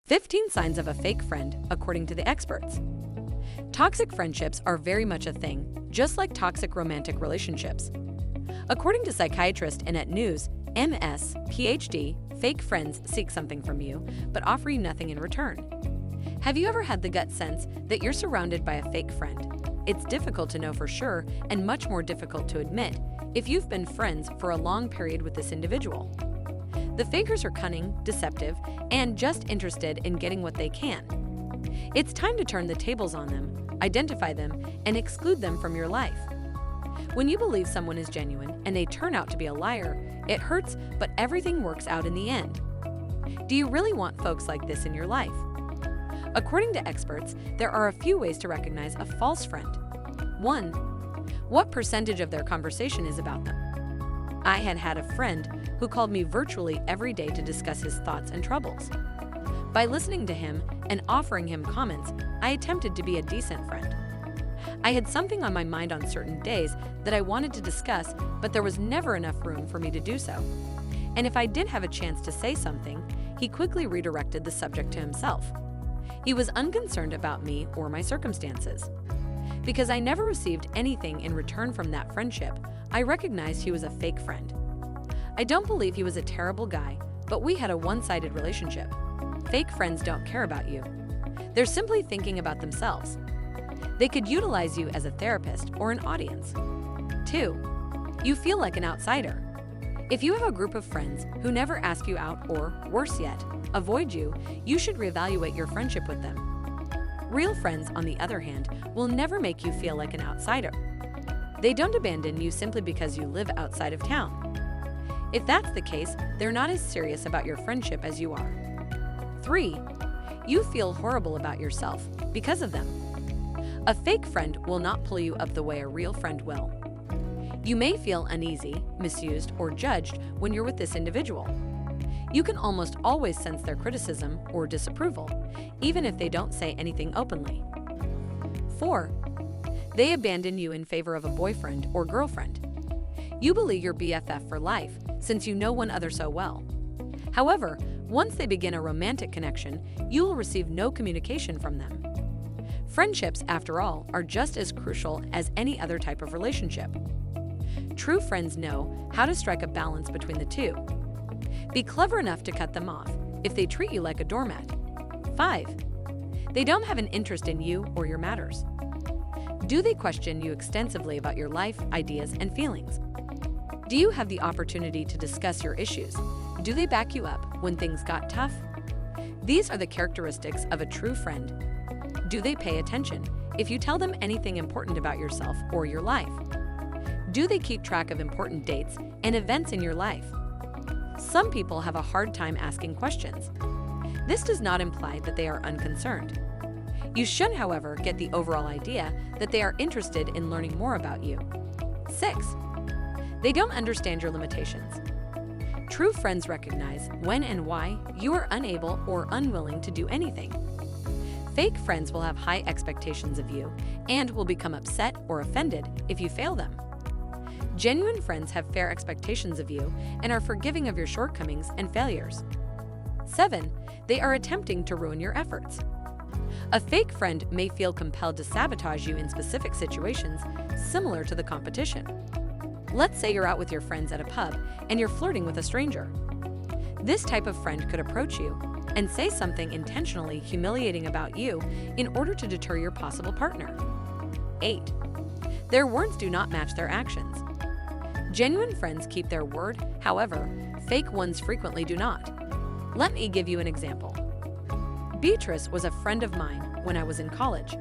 15 signs of a fake friend, according to the experts. Toxic friendships are very much a thing, just like toxic romantic relationships. According to psychiatrist Annette Nuez, MS, Ph.D., fake friends seek something from you, but offer you nothing in return. Have you ever had the gut sense that you're surrounded by a fake friend? It's difficult to know for sure, and much more difficult to admit, if you've been friends for a long period with this individual. The fakers are cunning, deceptive, and just interested in getting what they can. It's time to turn the tables on them, identify them, and exclude them from your life. When you believe someone is genuine and they turn out to be a liar, it hurts, but everything works out in the end. Do you really want folks like this in your life? According to experts, there are a few ways to recognize a false friend. 1. What percentage of their conversation is about them? I had a friend who called me virtually every day to discuss his thoughts and troubles. By listening to him and offering him comments, I attempted to be a decent friend. I had something on my mind on certain days that I wanted to discuss, but there was never enough room for me to do so. And if I did have a chance to say something, he quickly redirected the subject to himself. He was unconcerned about me or my circumstances. Because I never received anything in return from that friendship, I recognized he was a fake friend. I don't believe he was a terrible guy, but we had a one-sided relationship. Fake friends don't care about you. They're simply thinking about themselves. They could utilize you as a therapist or an audience. 2. You feel like an outsider. If you have a group of friends who never ask you out or, worse yet, avoid you, you should reevaluate your friendship with them. Real friends, on the other hand, will never make you feel like an outsider. They don't abandon you simply because you live outside of town. If that's the case, they're not as serious about your friendship as you are. 3. You feel horrible about yourself because of them. A fake friend will not pull you up the way a real friend will. You may feel uneasy, misused, or judged when you're with this individual. You can almost always sense their criticism or disapproval, even if they don't say anything openly. 4. They abandon you in favor of a boyfriend or girlfriend. You believe your BFF for life, since you know one other so well. However, once they begin a romantic connection, you will receive no communication from them. Friendships, after all, are just as crucial as any other type of relationship. True friends know how to strike a balance between the two. Be clever enough to cut them off if they treat you like a doormat. 5. They don't have an interest in you or your matters. Do they question you extensively about your life, ideas, and feelings? Do you have the opportunity to discuss your issues? Do they back you up when things got tough? These are the characteristics of a true friend. Do they pay attention if you tell them anything important about yourself or your life? Do they keep track of important dates and events in your life? Some people have a hard time asking questions. This does not imply that they are unconcerned. You should, however, get the overall idea that they are interested in learning more about you. 6. They don't understand your limitations. True friends recognize when and why you are unable or unwilling to do anything. Fake friends will have high expectations of you and will become upset or offended if you fail them. Genuine friends have fair expectations of you and are forgiving of your shortcomings and failures. 7. They are attempting to ruin your efforts. A fake friend may feel compelled to sabotage you in specific situations similar to the competition. Let's say you're out with your friends at a pub and you're flirting with a stranger. This type of friend could approach you and say something intentionally humiliating about you in order to deter your possible partner. 8. Their words do not match their actions. Genuine friends keep their word, however, fake ones frequently do not. Let me give you an example. Beatrice was a friend of mine when I was in college.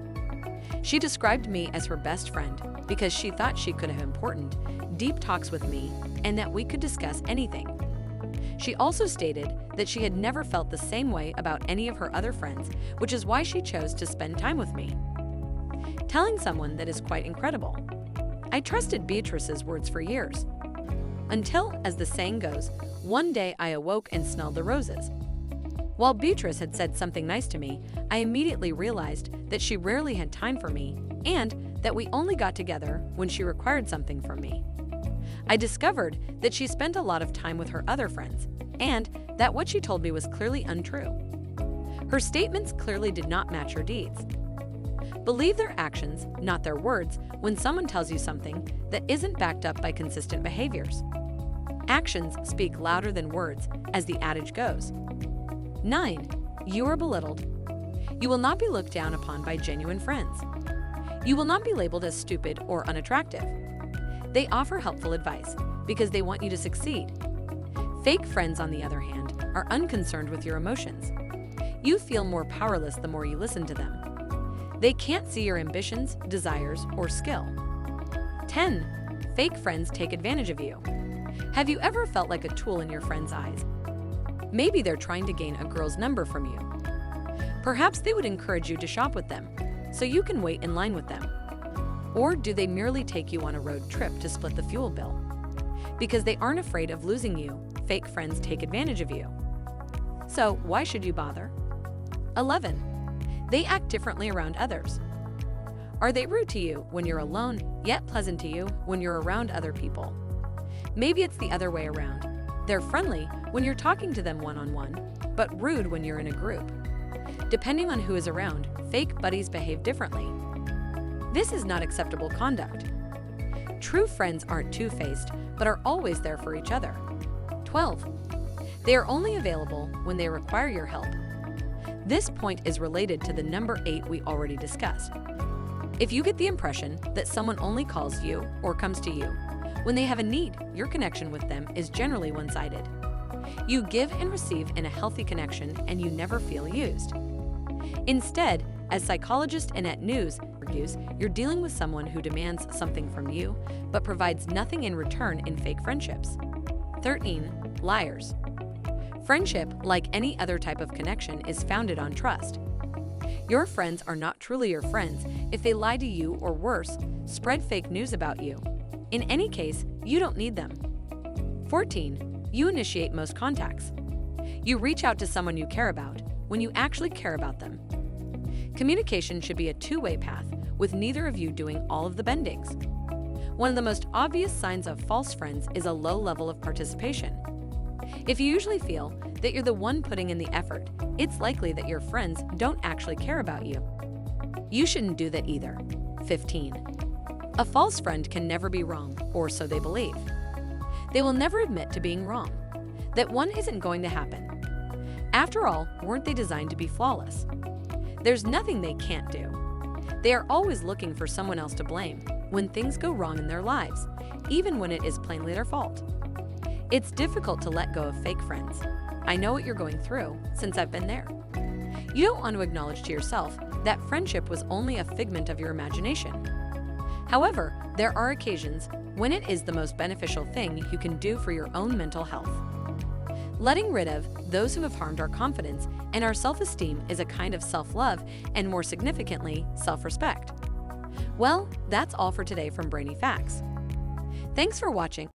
She described me as her best friend because she thought she could have important, deep talks with me and that we could discuss anything. She also stated that she had never felt the same way about any of her other friends, which is why she chose to spend time with me. Telling someone that is quite incredible. I trusted Beatrice's words for years. Until, as the saying goes, one day I awoke and smelled the roses. While Beatrice had said something nice to me, I immediately realized that she rarely had time for me and that we only got together when she required something from me. I discovered that she spent a lot of time with her other friends and that what she told me was clearly untrue. Her statements clearly did not match her deeds. Believe their actions, not their words, when someone tells you something that isn't backed up by consistent behaviors. Actions speak louder than words, as the adage goes. 9. You are belittled. You will not be looked down upon by genuine friends. You will not be labeled as stupid or unattractive. They offer helpful advice because they want you to succeed. Fake friends, on the other hand, are unconcerned with your emotions. You feel more powerless the more you listen to them. They can't see your ambitions, desires, or skill. 10. Fake friends take advantage of you. Have you ever felt like a tool in your friend's eyes? Maybe they're trying to gain a girl's number from you. Perhaps they would encourage you to shop with them, so you can wait in line with them. Or do they merely take you on a road trip to split the fuel bill? Because they aren't afraid of losing you, fake friends take advantage of you. So why should you bother? 11. They act differently around others. Are they rude to you when you're alone, yet pleasant to you when you're around other people? Maybe it's the other way around. They're friendly when you're talking to them one-on-one, but rude when you're in a group. Depending on who is around, fake buddies behave differently. This is not acceptable conduct. True friends aren't two-faced, but are always there for each other. 12. They are only available when they require your help. This point is related to the number 8 we already discussed. If you get the impression that someone only calls you or comes to you when they have a need, your connection with them is generally one-sided. You give and receive in a healthy connection, and you never feel used. Instead, as psychologist Annette Nuez argues, you're dealing with someone who demands something from you, but provides nothing in return in fake friendships. 13. Liars. Friendship, like any other type of connection, is founded on trust. Your friends are not truly your friends if they lie to you or worse, spread fake news about you. In any case, you don't need them. 14. You initiate most contacts. You reach out to someone you care about when you actually care about them. Communication should be a two-way path, with neither of you doing all of the bendings. One of the most obvious signs of false friends is a low level of participation. If you usually feel that you're the one putting in the effort, it's likely that your friends don't actually care about you. You shouldn't do that either. 15. A false friend can never be wrong, or so they believe. They will never admit to being wrong, that one isn't going to happen. After all, weren't they designed to be flawless? There's nothing they can't do. They are always looking for someone else to blame when things go wrong in their lives, even when it is plainly their fault. It's difficult to let go of fake friends. I know what you're going through, since I've been there. You don't want to acknowledge to yourself that friendship was only a figment of your imagination. However, there are occasions when it is the most beneficial thing you can do for your own mental health. Letting rid of those who have harmed our confidence and our self-esteem is a kind of self-love and, more significantly, self-respect. Well, that's all for today from Brainy Facts. Thanks for watching.